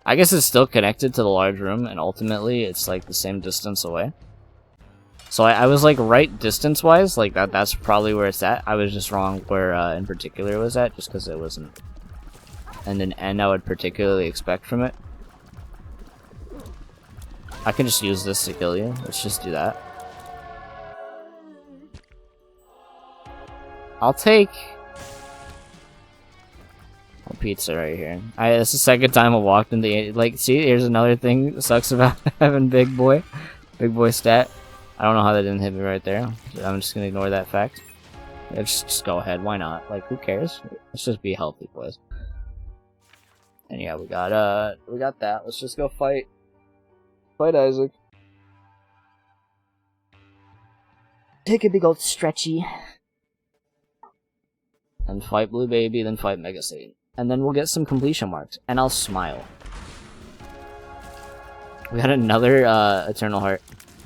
I guess it's still connected to the large room, and ultimately it's like the same distance away. So I was like right distance-wise, like that's probably where it's at. I was just wrong where in particular it was at, just because it wasn't an end I would particularly expect from it. I can just use this to kill you. Let's just do that. I'll take a pizza right here. It's the second time I walked in the like. See, here's another thing that sucks about having big boy stat. I don't know how that didn't hit me right there. I'm just gonna ignore that fact. Yeah, just go ahead. Why not? Like, who cares? Let's just be healthy, boys. And yeah, we got that. Let's just go fight. Fight Isaac. Take a big old stretchy. And fight Blue Baby, then fight Mega Satan. And then we'll get some completion marks. And I'll smile. We got another Eternal Heart.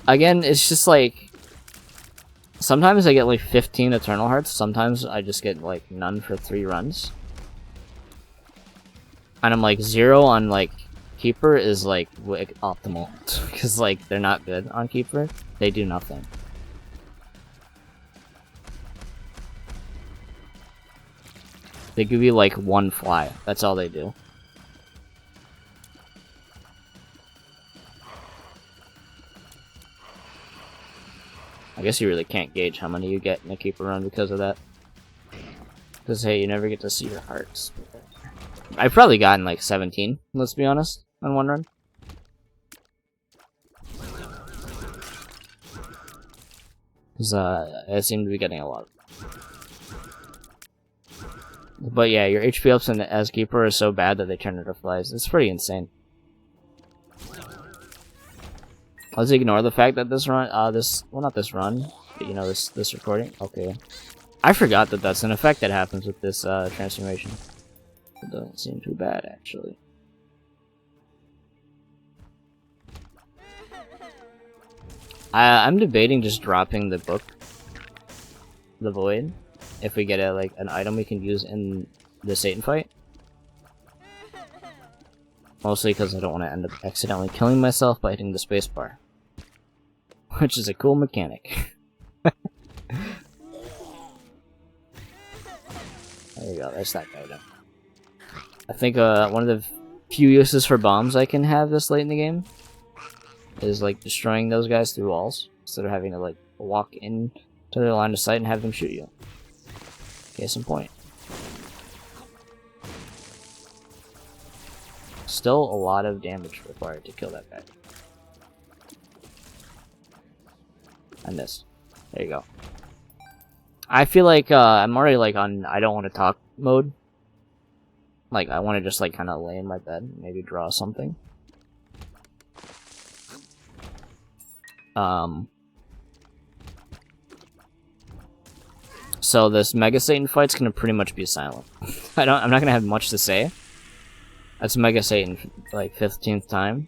Again, it's just like... Sometimes I get like 15 Eternal Hearts. Sometimes I just get like none for 3 runs. And I'm like 0 on like Keeper is like optimal. Because like they're not good on Keeper. They do nothing. They give you like 1 fly. That's all they do. I guess you really can't gauge how many you get in a Keeper run because of that. Because hey, you never get to see your hearts. I've probably gotten like 17, let's be honest, on 1 run. Because I seem to be getting a lot. But yeah, your HP ups in the as Keeper is so bad that they turn into flies. It's pretty insane. Let's ignore the fact that this run, well, not this run, but, you know, this recording. Okay. I forgot that that's an effect that happens with this transformation. It doesn't seem too bad, actually. I'm debating just dropping the book, the Void, if we get like an item we can use in the Satan fight. Mostly because I don't want to end up accidentally killing myself by hitting the spacebar. Which is a cool mechanic. There you go, there's that guy done. I think one of the few uses for bombs I can have this late in the game is like destroying those guys through walls instead of having to like walk in to their line of sight and have them shoot you. Case in point. Still a lot of damage required to kill that guy. I missed. There you go. I feel like I'm already like on I don't want to talk mode. Like I want to just like kind of lay in my bed, maybe draw something. So this Mega Satan fight's gonna pretty much be silent. I'm not gonna have much to say. That's Mega Satan like 15th time.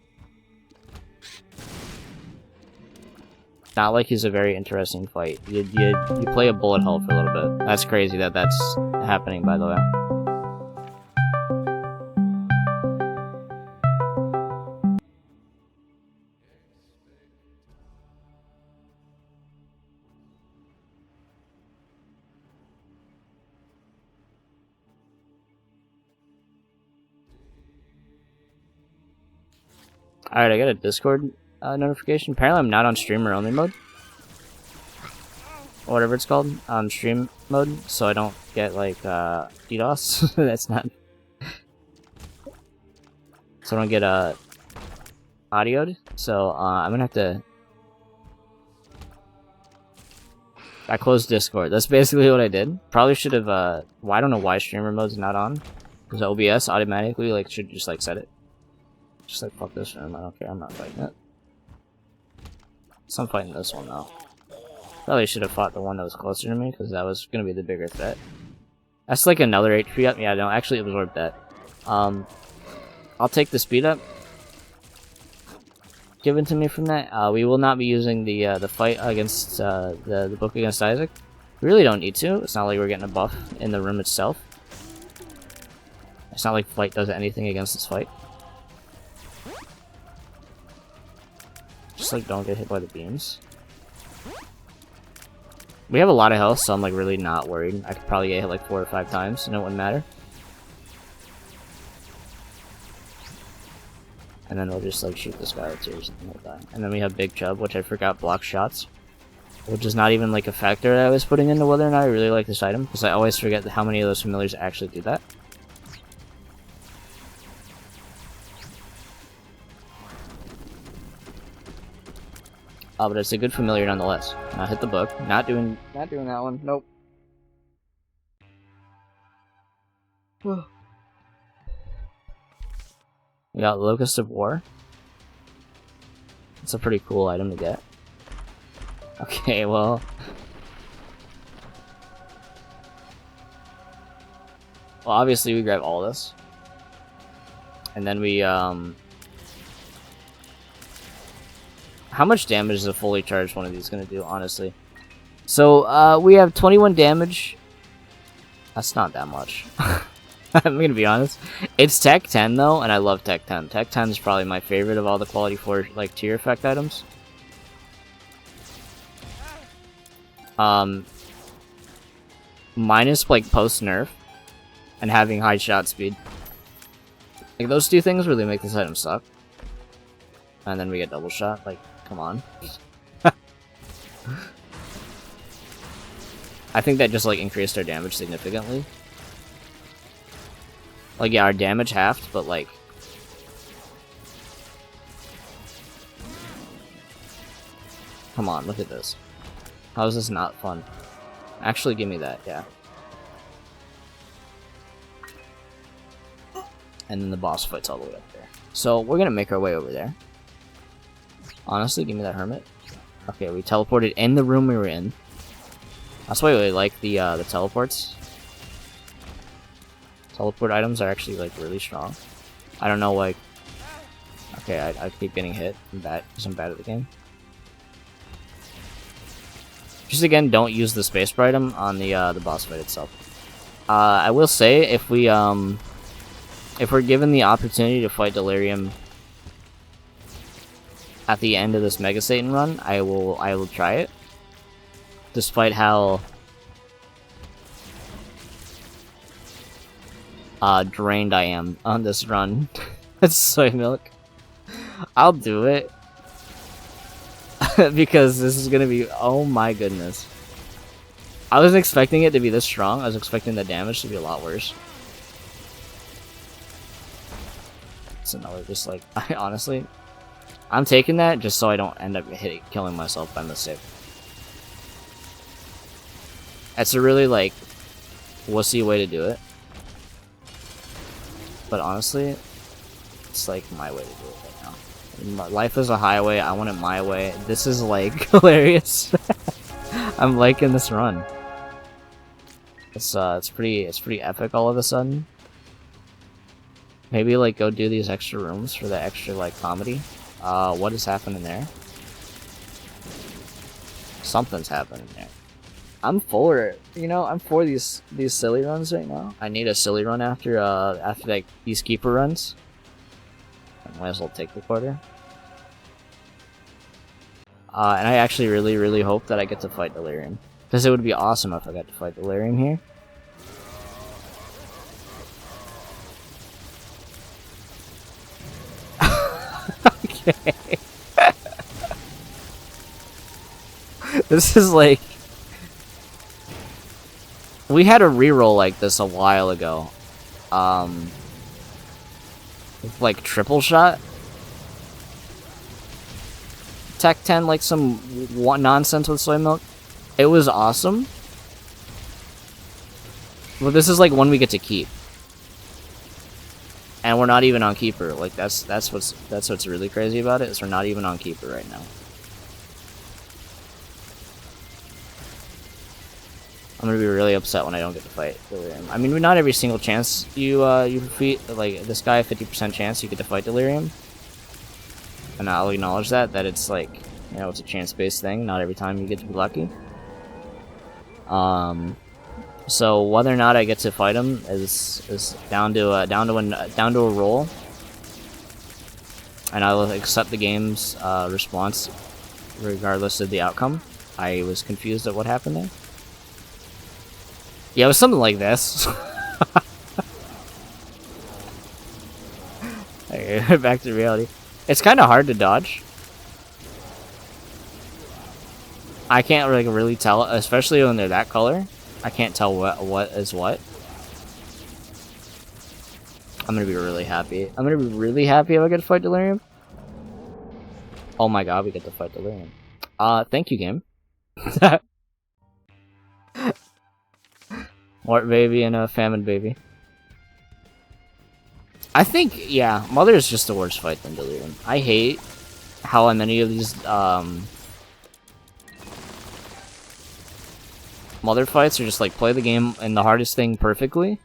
Not like he's a very interesting fight. You play a bullet hole for a little bit. That's crazy that that's happening, by the way. Alright, I got a Discord notification. Apparently I'm not on streamer only mode. Or whatever it's called. On stream mode. So I don't get like DDoS. That's not... So I don't get audioed. So I'm gonna have to... I closed Discord. That's basically what I did. Probably should have, well, I don't know why streamer mode's not on. Because OBS automatically, like, should just, like, set it. Just, like, fuck this room. I don't care. I'm not fighting it. So I'm fighting this one, though. Probably should have fought the one that was closer to me, because that was going to be the bigger threat. That's, like, another HP up. Yeah, no, actually absorb that. I'll take the speed up given to me from that. We will not be using the fight against the book against Isaac. We really don't need to. It's not like we're getting a buff in the room itself. It's not like fight does anything against this fight. Just like don't get hit by the beams. We have a lot of health, so I'm like really not worried. I could probably get hit like 4 or 5 times and it wouldn't matter. And then we'll just like shoot this guy or two or something like that. And then we have Big Chub, which I forgot blocks shots. Which is not even like a factor that I was putting into whether or not I really like this item. Because I always forget how many of those familiars actually do that. But it's a good familiar nonetheless. Now hit the book. Not doing that one. Nope. We got Locust of War. It's a pretty cool item to get. Okay, well. Well, obviously we grab all this. And then we, how much damage is a fully charged one of these gonna do, honestly? So, we have 21 damage. That's not that much. I'm gonna be honest. It's Tech 10 though, and I love Tech 10. Tech 10 is probably my favorite of all the quality 4 like tier effect items. Minus like post nerf and having high shot speed. Like those two things really make this item suck. And then we get double shot. Like, come on. I think that just like increased our damage significantly. Like, yeah, our damage halved, but, like... Come on, look at this. How is this not fun? Actually, give me that, yeah. And then the boss fight's all the way up there. So, we're gonna make our way over there. Honestly, give me that hermit. Okay, we teleported in the room we were in. That's why I really like the teleports. Teleport items are actually, like, really strong. I don't know, like... Okay, I keep getting hit. I'm bad, because I'm bad at the game. Just again, don't use the spacebar item on the boss fight itself. I will say, if we're given the opportunity to fight Delirium at the end of this Mega Satan run, I will try it. Despite how... drained I am on this run. It's soy milk. I'll do it. Because this is gonna be... Oh my goodness. I wasn't expecting it to be this strong. I was expecting the damage to be a lot worse. So now we're just like... honestly... I'm taking that just so I don't end up killing myself by mistake. That's a really, like... wussy way to do it. But honestly, it's like my way to do it right now. Life is a highway, I want it my way. This is like hilarious. I'm liking this run. It's pretty epic all of a sudden. Maybe like go do these extra rooms for the extra like comedy. What is happening there? Something's happening there. I'm for it. You know, I'm for these silly runs right now. I need a silly run after like these keeper runs. I might as well take the quarter. And I actually really hope that I get to fight Delirium, because it would be awesome if I got to fight Delirium here. Okay. This is like... We had a reroll like this a while ago. With like triple shot. Tech 10 like some nonsense with soy milk. It was awesome. Well, this is like one we get to keep. And we're not even on Keeper. Like that's what's really crazy about it, is we're not even on Keeper right now. I'm gonna be really upset when I don't get to fight Delirium. I mean, not every single chance you defeat, like this guy, 50% chance you get to fight Delirium. And I'll acknowledge that it's like, you know, it's a chance-based thing. Not every time you get to be lucky. So whether or not I get to fight him is down to a roll, and I will accept the game's response regardless of the outcome. I was confused at what happened there. Yeah, it was something like this. Okay, back to reality. It's kind of hard to dodge. I can't really tell, especially when they're that color. I can't tell what is what. I'm gonna be really happy. I'm gonna be really happy if I get to fight Delirium. Oh my god, we get to fight Delirium. Thank you, game. Wart baby and a famine baby. I think, yeah, Mother is just a worse fight than Delirium. I hate how many of these Mother fights are just like play the game and the hardest thing perfectly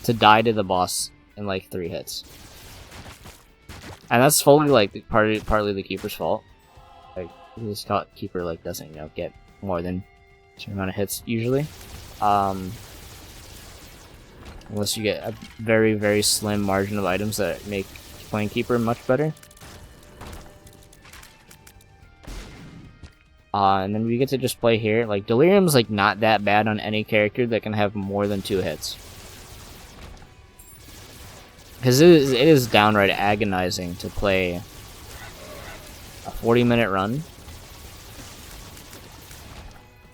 to die to the boss in like 3 hits. And that's fully like partly the Keeper's fault. Like this Keeper like doesn't, you know, get more than a certain amount of hits usually. Unless you get a very, very slim margin of items that make playing Keeper much better. And then we get to just play here. Like, Delirium's like not that bad on any character that can have more than 2 hits. Because it is downright agonizing to play a 40-minute run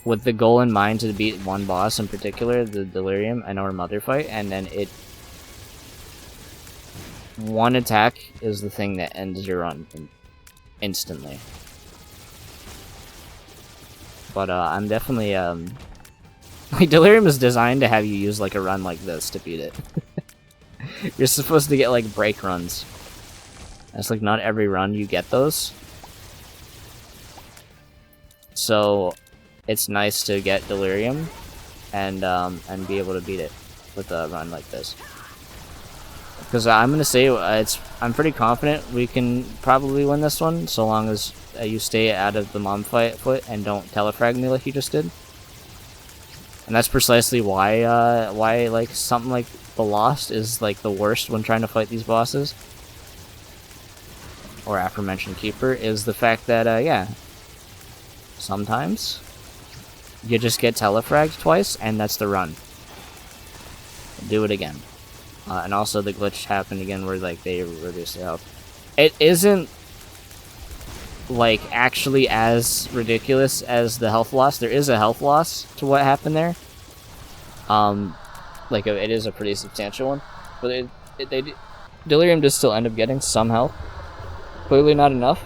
with the goal in mind to beat one boss in particular, the Delirium and our Mother fight, and then one attack is the thing that ends your run instantly. But I'm definitely like Delirium is designed to have you use like a run like this to beat it. You're supposed to get like break runs. It's like not every run you get those. So it's nice to get Delirium and be able to beat it with a run like this. Because I'm gonna say I'm pretty confident we can probably win this one, so long as you stay out of the mom foot and don't telefrag me like you just did. And that's precisely why like something like the Lost is like the worst when trying to fight these bosses, or aforementioned Keeper, is the fact that yeah, sometimes you just get telefragged twice and that's the run. Do it again. And also the glitch happened again where like they reduce the health. It isn't like actually as ridiculous as the health loss. There is a health loss to what happened there. Like it is a pretty substantial one, but Delirium does still end up getting some health. Clearly not enough.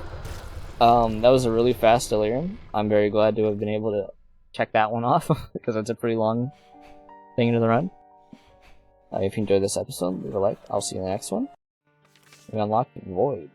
That was a really fast Delirium. I'm very glad to have been able to check that one off because it's a pretty long thing into the run. If you enjoyed this episode, leave a like. I'll see you in the next one. We unlocked Void.